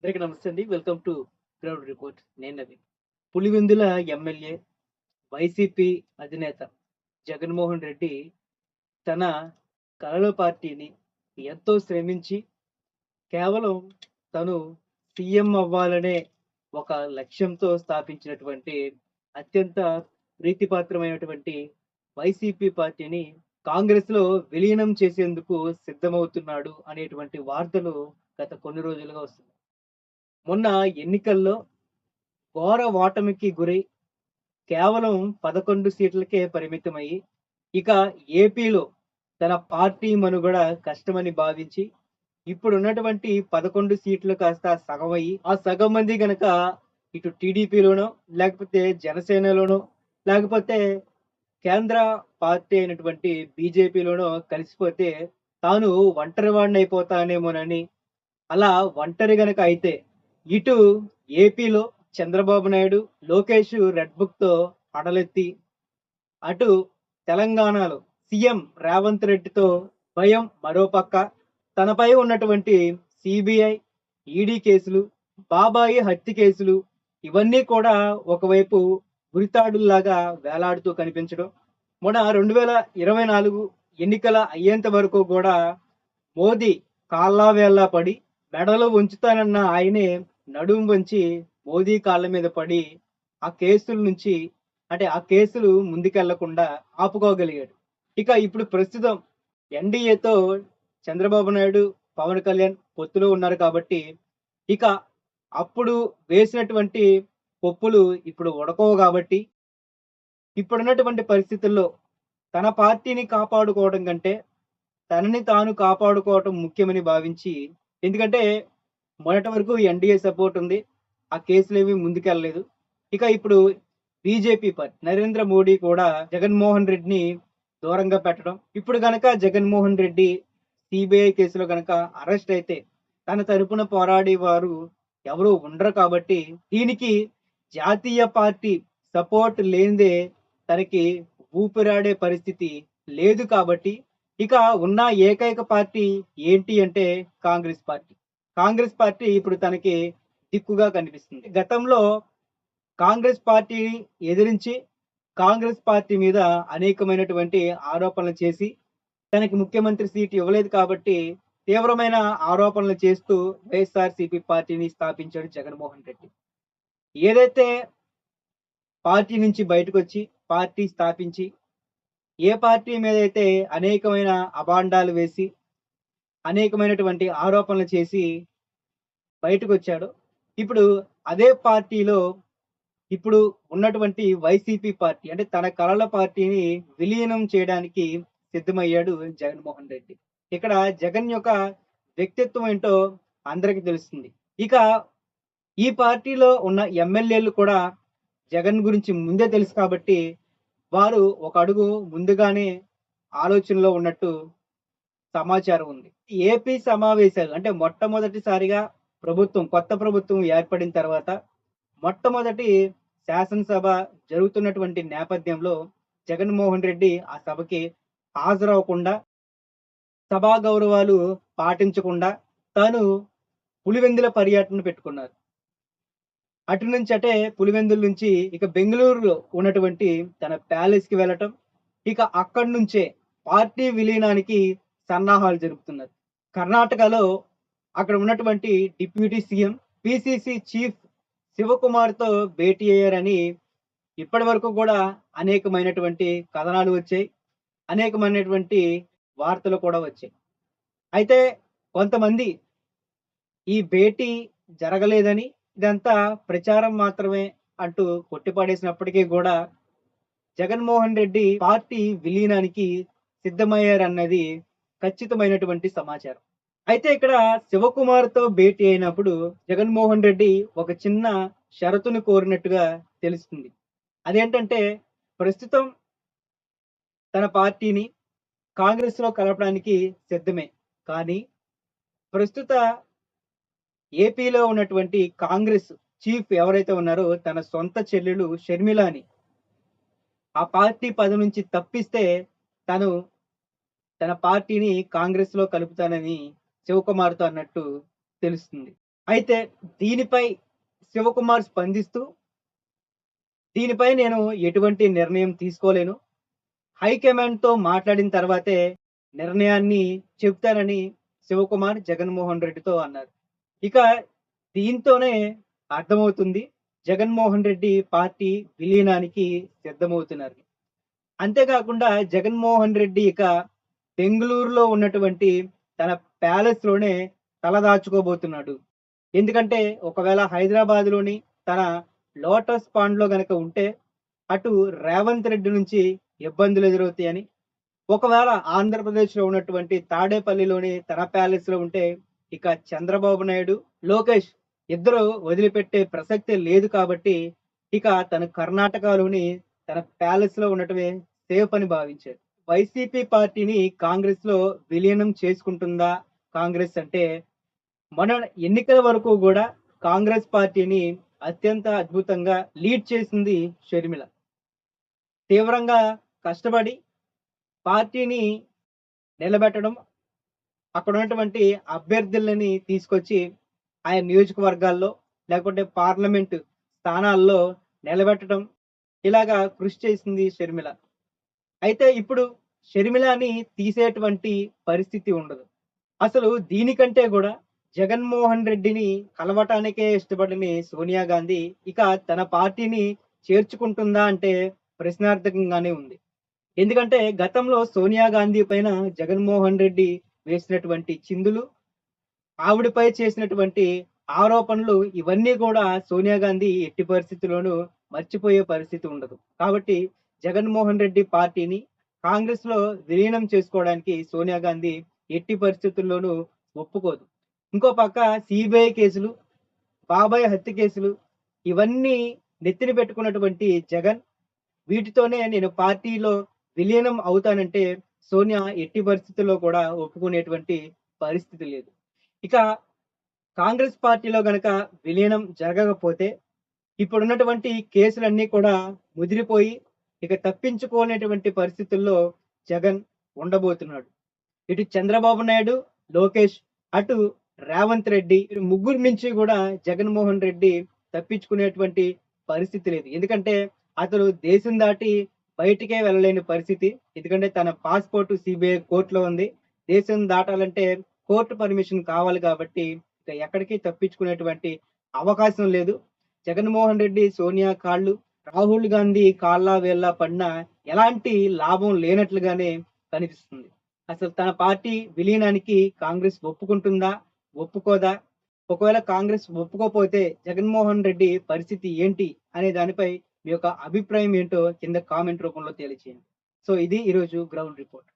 అందరికీ నమస్తే అండి. Welcome to ground report. నేను నవీన్. పులివెందుల ఎమ్మెల్యే, వైసీపీ అధినేత జగన్మోహన్ రెడ్డి తన కలల పార్టీని ఎంతో శ్రమించి కేవలం తను సీఎం అవ్వాలనే ఒక లక్ష్యంతో స్థాపించినటువంటి అత్యంత ప్రీతిపాత్రమైనటువంటి వైసీపీ పార్టీని కాంగ్రెస్‌లో విలీనం చేసేందుకు సిద్ధమవుతున్నాడు అనేటువంటి వార్తలు గత కొన్ని రోజులుగా వస్తున్నాయి. మొన్న ఎన్నికల్లో ఘోర ఓటమికి గురై కేవలం 11 సీట్లకే పరిమితమయ్యి, ఇక ఏపీలో తన పార్టీ మనుగడ కష్టమని భావించి, ఇప్పుడున్నటువంటి 11 సీట్లు కాస్త సగమయ్యి, ఆ సగం మంది గనక ఇటు టీడీపీలోనో, లేకపోతే జనసేనలోనో, లేకపోతే కేంద్ర పార్టీ అయినటువంటి బీజేపీలోనో కలిసిపోతే, తాను ఒంటరివాడినయిపోతానేమోనని, అలా ఒంటరి గనక అయితే, ఇటు ఏపీలో చంద్రబాబు నాయుడు, లోకేష్ రెడ్ బుక్‌తో హడలెత్తి, అటు తెలంగాణలో సీఎం రేవంత్ రెడ్డితో భయం మరో పక్క, తనపై ఉన్నటువంటి సీబీఐ, ఈడీ కేసులు, బాబాయి హత్య కేసులు ఇవన్నీ కూడా ఒకవైపు ఉరితాడుల్లాగా వేలాడుతూ కనిపించడం. మొన్న 2024 ఎన్నికల అయ్యేంత వరకు గూడా మోదీ కాళ్ళ వేళ్ళ పడి, మెడలో ఉంచుతానన్న ఆయనే నడుం వంచి మోదీ కాళ్ళ మీద పడి, ఆ కేసుల నుంచి అంటే ఆ కేసులు ముందుకెళ్లకుండా ఆపుకోగలిగాడు. ఇక ఇప్పుడు ప్రస్తుతం ఎన్‌డీఏతో చంద్రబాబు నాయుడు, పవన్ కళ్యాణ్ పొత్తులో ఉన్నారు కాబట్టి, ఇక అప్పుడు వేసినటువంటి పప్పులు ఇప్పుడు ఉడకవు గాబట్టి, ఇప్పుడున్నటువంటి పరిస్థితుల్లో తన పార్టీని కాపాడుకోవడం కంటే, తనని తాను కాపాడుకోవటం ముఖ్యమని భావించి ఎందుకంటే మొన్నటి వరకు ఎన్‌డీఏ సపోర్ట్ ఉంది. ఆ కేసులేవి ముందుకెళ్ళలేదు. ఇక ఇప్పుడు బీజేపీ పార్టీ నరేంద్ర మోడీ కూడా జగన్మోహన్ రెడ్డిని దూరంగా పెట్టడం. ఇప్పుడు గనక జగన్మోహన్ రెడ్డి సీబీఐ కేసులో గనక అరెస్ట్ అయితే తన తరపున పోరాడేవారు ఎవరు ఉండరు కాబట్టి దీనికి జాతీయ పార్టీ సపోర్ట్ లేనిదే తనకి ఊపిరాడే పరిస్థితి లేదు కాబట్టి ఇక ఉన్న ఏకైక పార్టీ ఏంటి అంటే కాంగ్రెస్ పార్టీ. కాంగ్రెస్ పార్టీ ఇప్పుడు తనకి దిక్కుగా కనిపిస్తుంది. గతంలో కాంగ్రెస్ పార్టీని ఎదిరించి, కాంగ్రెస్ పార్టీ మీద అనేకమైనటువంటి ఆరోపణలు చేసి, తనకి ముఖ్యమంత్రి సీట్ ఇవ్వలేదు కాబట్టి, తీవ్రమైన ఆరోపణలు చేస్తూ వైఎస్ఆర్‌సీపీ పార్టీని స్థాపించాడు జగన్మోహన్ రెడ్డి. ఏదైతే పార్టీ నుంచి బయటకొచ్చి, పార్టీ స్థాపించి, ఏ పార్టీ మీదైతే అనేకమైన అబాండాలు వేసి, అనేకమైనటువంటి ఆరోపణలు చేసి బయటకొచ్చాడో, ఇప్పుడు అదే పార్టీలో ఇప్పుడు ఉన్నటువంటి వైసీపీ పార్టీ అంటే తన కలల పార్టీని విలీనం చేయడానికి సిద్ధమయ్యాడు జగన్మోహన్ రెడ్డి. ఇక్కడ జగన్ యొక్క వ్యక్తిత్వం ఏంటో అందరికి తెలుస్తుంది. ఇక ఈ పార్టీలో ఉన్న ఎమ్మెల్యేలు కూడా జగన్ గురించి ముందే తెలుసు కాబట్టి వారు ఒక అడుగు ముందుగానే ఆలోచనలో ఉన్నట్టు సమాచారం ఉంది. ఏపీ సమావేశాలు అంటే మొట్టమొదటిసారిగా కొత్త ప్రభుత్వం ఏర్పడిన తర్వాత మొట్టమొదటి శాసనసభ జరుగుతున్నటువంటి నేపథ్యంలో జగన్మోహన్ రెడ్డి ఆ సభకి హాజరవ్వకుండా, సభా గౌరవాలు పాటించకుండా తాను పులివెందుల పర్యటన పెట్టుకున్నారు. అటు నుంచి అటే పులివెందుల నుంచి ఇక బెంగుళూరులో ఉన్నటువంటి తన ప్యాలెస్‌కి వెళ్ళటం. ఇక అక్కడి నుంచే పార్టీ విలీనానికి సన్నాహాలు జరుపుతున్నారు. కర్ణాటకలో అక్కడ ఉన్నటువంటి డిప్యూటీ సీఎం, పీసీసీ చీఫ్ శివకుమార్‌తో భేటీ అయ్యారని ఇప్పటివరకు గూడా అనేకమైనటువంటి కథనాలు వచ్చాయి. అనేకమైనటువంటి వార్తలు కూడా వచ్చాయి. అయితే కొంతమంది ఈ భేటీ జరగలేదని, ఇదంతా ప్రచారం మాత్రమే అంటూ కొట్టిపడేసినప్పటికీ గూడా జగన్మోహన్ రెడ్డి పార్టీ విలీనానికి సిద్ధమయ్యారన్నది ఖచ్చితమైనటువంటి సమాచారం. అయితే ఇక్కడ శివకుమార్‌తో భేటీ అయినప్పుడు జగన్మోహన్ రెడ్డి ఒక చిన్న షరతును కోరినట్టుగా తెలుస్తుంది. అదేంటంటే ప్రస్తుతం తన పార్టీని కాంగ్రెస్‌లో కలపడానికి సిద్ధమే. కానీ ప్రస్తుత ఏపీలో ఉన్నటువంటి కాంగ్రెస్ చీఫ్ ఎవరైతే ఉన్నారో తన సొంత చెల్లెలు షర్మిలాని ఆ పార్టీ పదవి నుంచి తప్పిస్తే తను తన పార్టీని కాంగ్రెస్‌లో కలుపుతానని శివకుమార్‌తో అన్నట్టు తెలుస్తుంది. అయితే దీనిపై శివకుమార్ స్పందిస్తూ, దీనిపై నేను ఎటువంటి నిర్ణయం తీసుకోలేను. హైకమాండ్‌తో మాట్లాడిన తర్వాతే నిర్ణయాన్ని చెప్తానని శివకుమార్ జగన్మోహన్ రెడ్డితో అన్నారు. ఇక దీంతోనే అర్థమవుతుంది జగన్మోహన్ రెడ్డి పార్టీ విలీనానికి సిద్ధమవుతున్నారు. అంతేకాకుండా జగన్మోహన్ రెడ్డి ఇక బెంగుళూరులో ఉన్నటువంటి తన ప్యాలెస్‌లోనే తలదాచుకోబోతున్నాడు. ఎందుకంటే ఒకవేళ హైదరాబాద్‌లోని తన లోటస్ పాండ్‌లో గనక ఉంటే అటు రేవంత్ రెడ్డి నుంచి ఇబ్బందులు ఎదురవుతాయని, ఒకవేళ ఆంధ్రప్రదేశ్‌లో ఉన్నటువంటి తాడేపల్లిలోని తన ప్యాలెస్‌లో ఉంటే ఇక చంద్రబాబు నాయుడు, లోకేష్ ఇద్దరు వదిలిపెట్టే ప్రసక్తే లేదు కాబట్టి ఇక తను కర్ణాటకలోని తన ప్యాలెస్‌లో ఉండటమే సేఫ్ అని భావించారు. వైసీపీ పార్టీని కాంగ్రెస్‌లో విలీనం చేసుకుంటుందా కాంగ్రెస్ అంటే, మన ఎన్నికల వరకు గూడా కాంగ్రెస్ పార్టీని అత్యంత అద్భుతంగా లీడ్ చేసింది షర్మిల. తీవ్రంగా కష్టపడి పార్టీని నిలబెట్టడం, అక్కడున్నటువంటి అభ్యర్థులని తీసుకొచ్చి ఆయా నియోజకవర్గాల్లో, లేకపోతే పార్లమెంటు స్థానాల్లో నిలబెట్టడం, ఇలాగా కృషి చేసింది షర్మిల. అయితే ఇప్పుడు షర్మిలని తీసేటువంటి పరిస్థితి ఉండదు. అసలు దీనికంటే గూడా జగన్మోహన్ రెడ్డిని కలవటానికే ఇష్టపడని సోనియా గాంధీ ఇక తన పార్టీని చేర్చుకుంటుందా అంటే ప్రశ్నార్థకంగానే ఉంది. ఎందుకంటే గతంలో సోనియా గాంధీ పైన జగన్మోహన్ రెడ్డి వేసినటువంటి చిందులు, ఆవిడపై చేసినటువంటి ఆరోపణలు ఇవన్నీ కూడా సోనియా గాంధీ ఎట్టి పరిస్థితిలోనూ మర్చిపోయే పరిస్థితి ఉండదు. కాబట్టి జగన్మోహన్ రెడ్డి పార్టీని కాంగ్రెస్‌లో విలీనం చేసుకోవడానికి సోనియా గాంధీ ఎట్టి పరిస్థితుల్లోనూ ఒప్పుకోదు. ఇంకో పక్క సీబీఐ కేసులు, బాబాయ్ హత్య కేసులు ఇవన్నీ నెత్తిన పెట్టుకున్నటువంటి జగన్ వీటితోనే నేను పార్టీలో విలీనం అవుతానంటే సోనియా ఎట్టి పరిస్థితుల్లో కూడా ఒప్పుకునేటువంటి పరిస్థితి లేదు. ఇక కాంగ్రెస్ పార్టీలో గనక విలీనం జరగకపోతే ఇప్పుడున్నటువంటి కేసులన్నీ కూడా ముదిరిపోయి ఇక తప్పించుకోలేనటువంటి పరిస్థితుల్లో జగన్ ఉండబోతున్నాడు. ఇటు చంద్రబాబు నాయుడు, లోకేష్, అటు రేవంత్ రెడ్డి ఈ ముగ్గురు నుంచి కూడా జగన్మోహన్ రెడ్డి తప్పించుకునేటువంటి పరిస్థితి లేదు. ఎందుకంటే అతను దేశం దాటి బయటికే వెళ్ళలేని పరిస్థితి. ఎందుకంటే తన పాస్‌పోర్ట్ సీబీఐ కోర్ట్‌లో ఉంది. దేశం దాటాలంటే కోర్ట్ పర్మిషన్ కావాలి కాబట్టి ఇక ఎక్కడికి తప్పించుకునేటువంటి అవకాశం లేదు. జగన్మోహన్ రెడ్డి, సోనియా కాళ్ళు, రాహుల్ గాంధీ కాళ్ళ వేళ్ళ పడినా ఎలాంటి లాభం లేనట్లుగానే కనిపిస్తుంది. అసలు తన పార్టీ విలీనానికి కాంగ్రెస్ ఒప్పుకుంటుందా? ఒప్పుకోదా? ఒకవేళ కాంగ్రెస్ ఒప్పుకోపోతే జగన్మోహన్ రెడ్డి పరిస్థితి ఏంటి? అనే దానిపై మీ యొక్క అభిప్రాయం ఏంటో కింద కామెంట్ రూపంలో తెలియచేయండి. సో, ఇది ఈరోజు గ్రౌండ్ రిపోర్ట్.